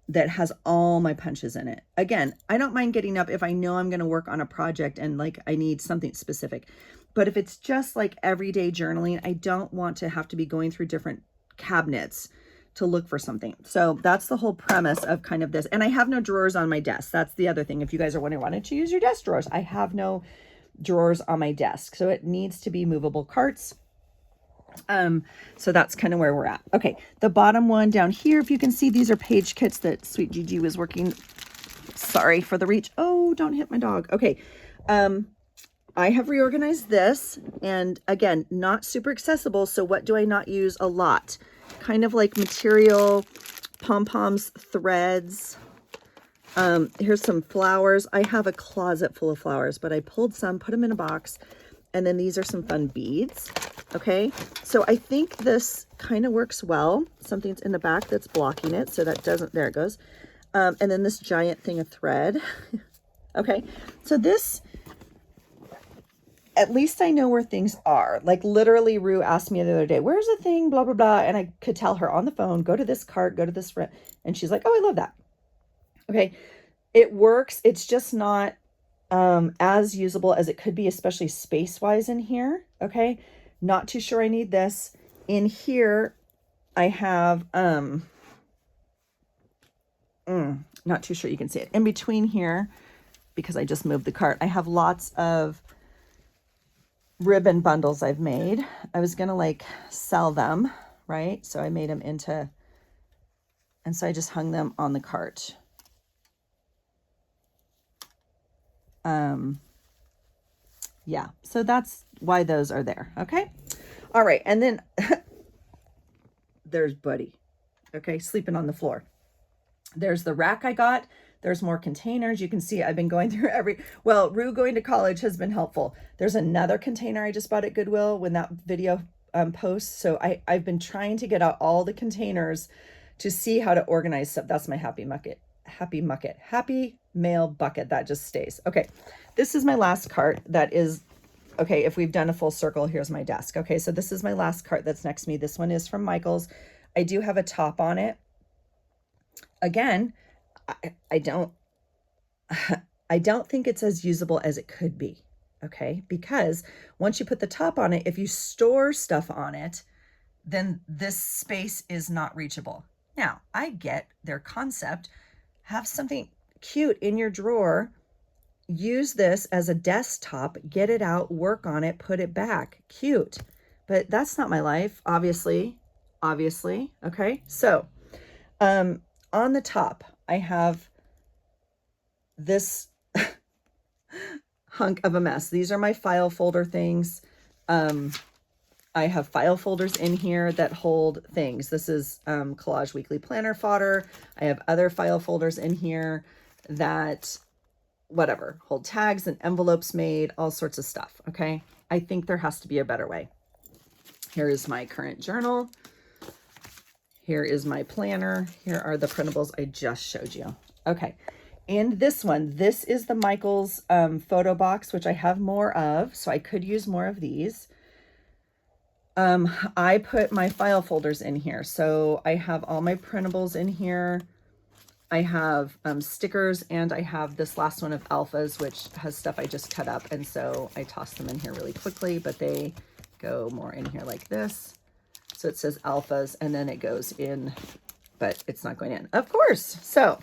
that has all my punches in it. Again, I don't mind getting up if I know I'm going to work on a project and like I need something specific. But if it's just like everyday journaling, I don't want to have to be going through different cabinets to look for something. So that's the whole premise of kind of this. And I have no drawers on my desk. That's the other thing. If you guys are wondering, why don't you use your desk drawers? I have no drawers on my desk. So it needs to be movable carts. So that's kind of where we're at. Okay. The bottom one down here, if you can see, these are page kits that Sweet Gigi was working. Sorry for the reach. Oh, don't hit my dog. Okay. I have reorganized this, and again, not super accessible. So what do I not use a lot? Kind of like material, pom-poms, threads. Here's some flowers. I have a closet full of flowers, but I pulled some, put them in a box. And then these are some fun beads. Okay, so I think this kind of works well. Something's in the back that's blocking it, so that doesn't, there it goes. And then this giant thing of thread. Okay, so this, at least I know where things are. Like literally Rue asked me the other day, where's the thing, blah, blah, blah. And I could tell her on the phone, go to this cart, go to this, and she's like, oh, I love that. Okay, it works. It's just not as usable as it could be, especially space-wise in here. Okay, not too sure I need this. In here, I have, not too sure you can see it. In between here, because I just moved the cart, I have lots of ribbon bundles I've made. I was gonna like sell them, right? So I made them into, and so I just hung them on the cart. Yeah, so that's why those are there. Okay. All right. And then there's Buddy. Okay. Sleeping on the floor. There's the rack I got. There's more containers. You can see I've been going through well, Rue going to college has been helpful. There's another container I just bought at Goodwill when that video posts. So I've been trying to get out all the containers to see how to organize stuff. That's my happy mail bucket that just stays. Okay. This is my last cart that is, okay, if we've done a full circle, here's my desk. Okay, so this is my last cart that's next to me. This one is from Michael's. I do have a top on it. Again, I don't think it's as usable as it could be. Okay, because once you put the top on it, if you store stuff on it, then this space is not reachable. Now, I get their concept. Have something cute in your drawer. Use this as a desktop, get it out, work on it, put it back. Cute. But that's not my life, obviously. Okay. So, on the top, I have this hunk of a mess. These are my file folder things. I have file folders in here that hold things. This is Collage Weekly Planner fodder. I have other file folders in here that whatever, hold tags and envelopes made, all sorts of stuff. Okay. I think there has to be a better way. Here is my current journal. Here is my planner. Here are the printables I just showed you. Okay. And this one, this is the Michael's photo box, which I have more of. So I could use more of these. I put my file folders in here. So I have all my printables in here. I have stickers, and I have this last one of alphas, which has stuff I just cut up. And so I toss them in here really quickly, but they go more in here like this. So it says alphas, and then it goes in, but it's not going in, of course. So,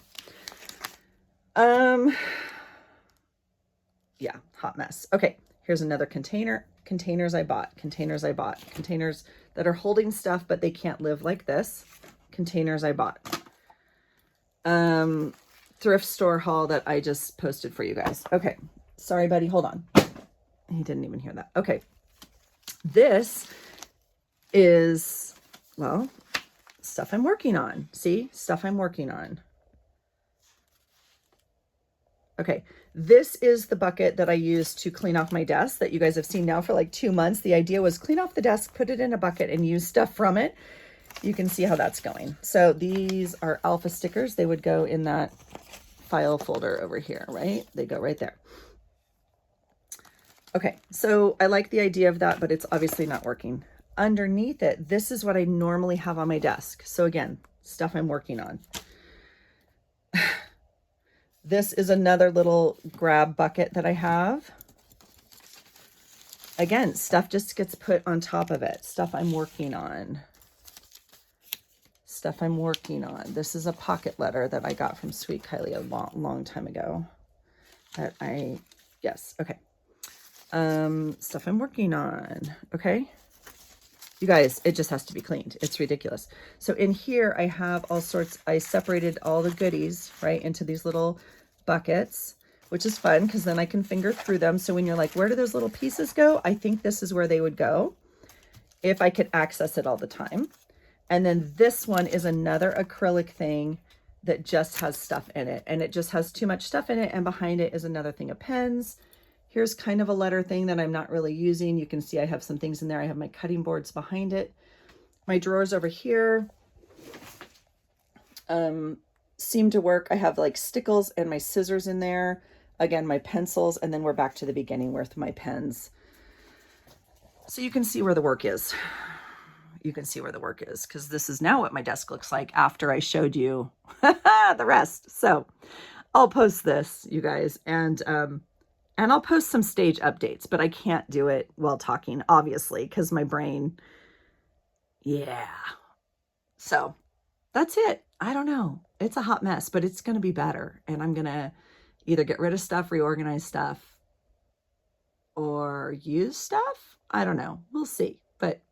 yeah, hot mess. Okay, here's another container. Containers I bought. Containers that are holding stuff, but they can't live like this. Containers I bought. Thrift store haul that I just posted for you guys. Okay. Sorry, buddy. Hold on. He didn't even hear that. Okay. This is, well, stuff I'm working on. See? Stuff I'm working on. Okay. This is the bucket that I use to clean off my desk that you guys have seen now for like 2 months. The idea was clean off the desk, put it in a bucket, and use stuff from it. You can see how that's going. So these are alpha stickers. They would go in that file folder over here, right? They go right there. Okay, so I like the idea of that, but it's obviously not working. Underneath it, this is what I normally have on my desk. So again, stuff I'm working on. This is another little grab bucket that I have. Again, stuff just gets put on top of it. Stuff I'm working on. Stuff I'm working on. This is a pocket letter that I got from Sweet Kylie a long time ago. Yes, okay. Stuff I'm working on, okay? You guys, it just has to be cleaned. It's ridiculous. So in here, I have all sorts, I separated all the goodies, right, into these little buckets. which is fun because then I can finger through them. So when you're like, where do those little pieces go? I think this is where they would go if I could access it all the time. And then this one is another acrylic thing that just has stuff in it, and it just has too much stuff in it. And behind it is another thing of pens. Here's kind of a letter thing that I'm not really using. You can see I have some things in there. I have my cutting boards behind it. My drawers over here seem to work. I have like stickles and my scissors in there. Again, my pencils, and then we're back to the beginning with my pens. So you can see where the work is. You can see where the work is, because this is now what my desk looks like after I showed you the rest. So I'll post this, you guys, and I'll post some stage updates, but I can't do it while talking, obviously, because my brain, yeah. So that's it. I don't know. It's a hot mess, but it's going to be better. And I'm going to either get rid of stuff, reorganize stuff, or use stuff. I don't know. We'll see. But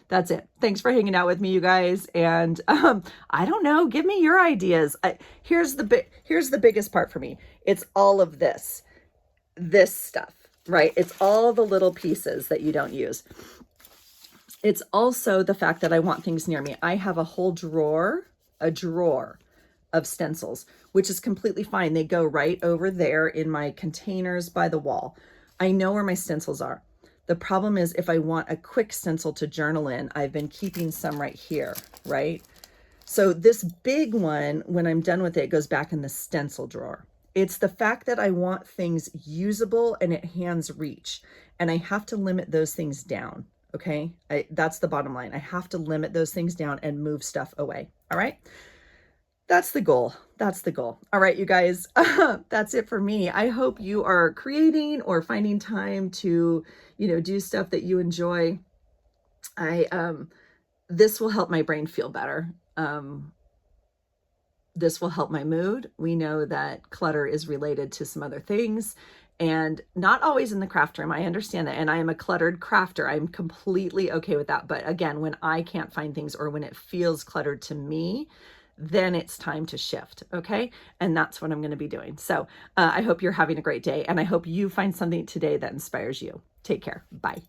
that's it. Thanks for hanging out with me, you guys. And I don't know. Give me your ideas. Here's the biggest part for me. It's all of this stuff, right? It's all the little pieces that you don't use. It's also the fact that I want things near me. I have a whole drawer of stencils, which is completely fine. They go right over there in my containers by the wall. I know where my stencils are. The problem is if I want a quick stencil to journal in, I've been keeping some right here, right? So this big one, when I'm done with it, goes back in the stencil drawer. It's the fact that I want things usable and at hand's reach, and I have to limit those things down, okay? That's the bottom line. I have to limit those things down and move stuff away, all right? That's the goal. That's the goal. All right, you guys, that's it for me. I hope you are creating or finding time to, do stuff that you enjoy. This will help my brain feel better. This will help my mood. We know that clutter is related to some other things, and not always in the craft room. I understand that. And I am a cluttered crafter. I'm completely okay with that. But again, when I can't find things or when it feels cluttered to me, then it's time to shift. Okay. And that's what I'm going to be doing. So I hope you're having a great day, and I hope you find something today that inspires you. Take care. Bye.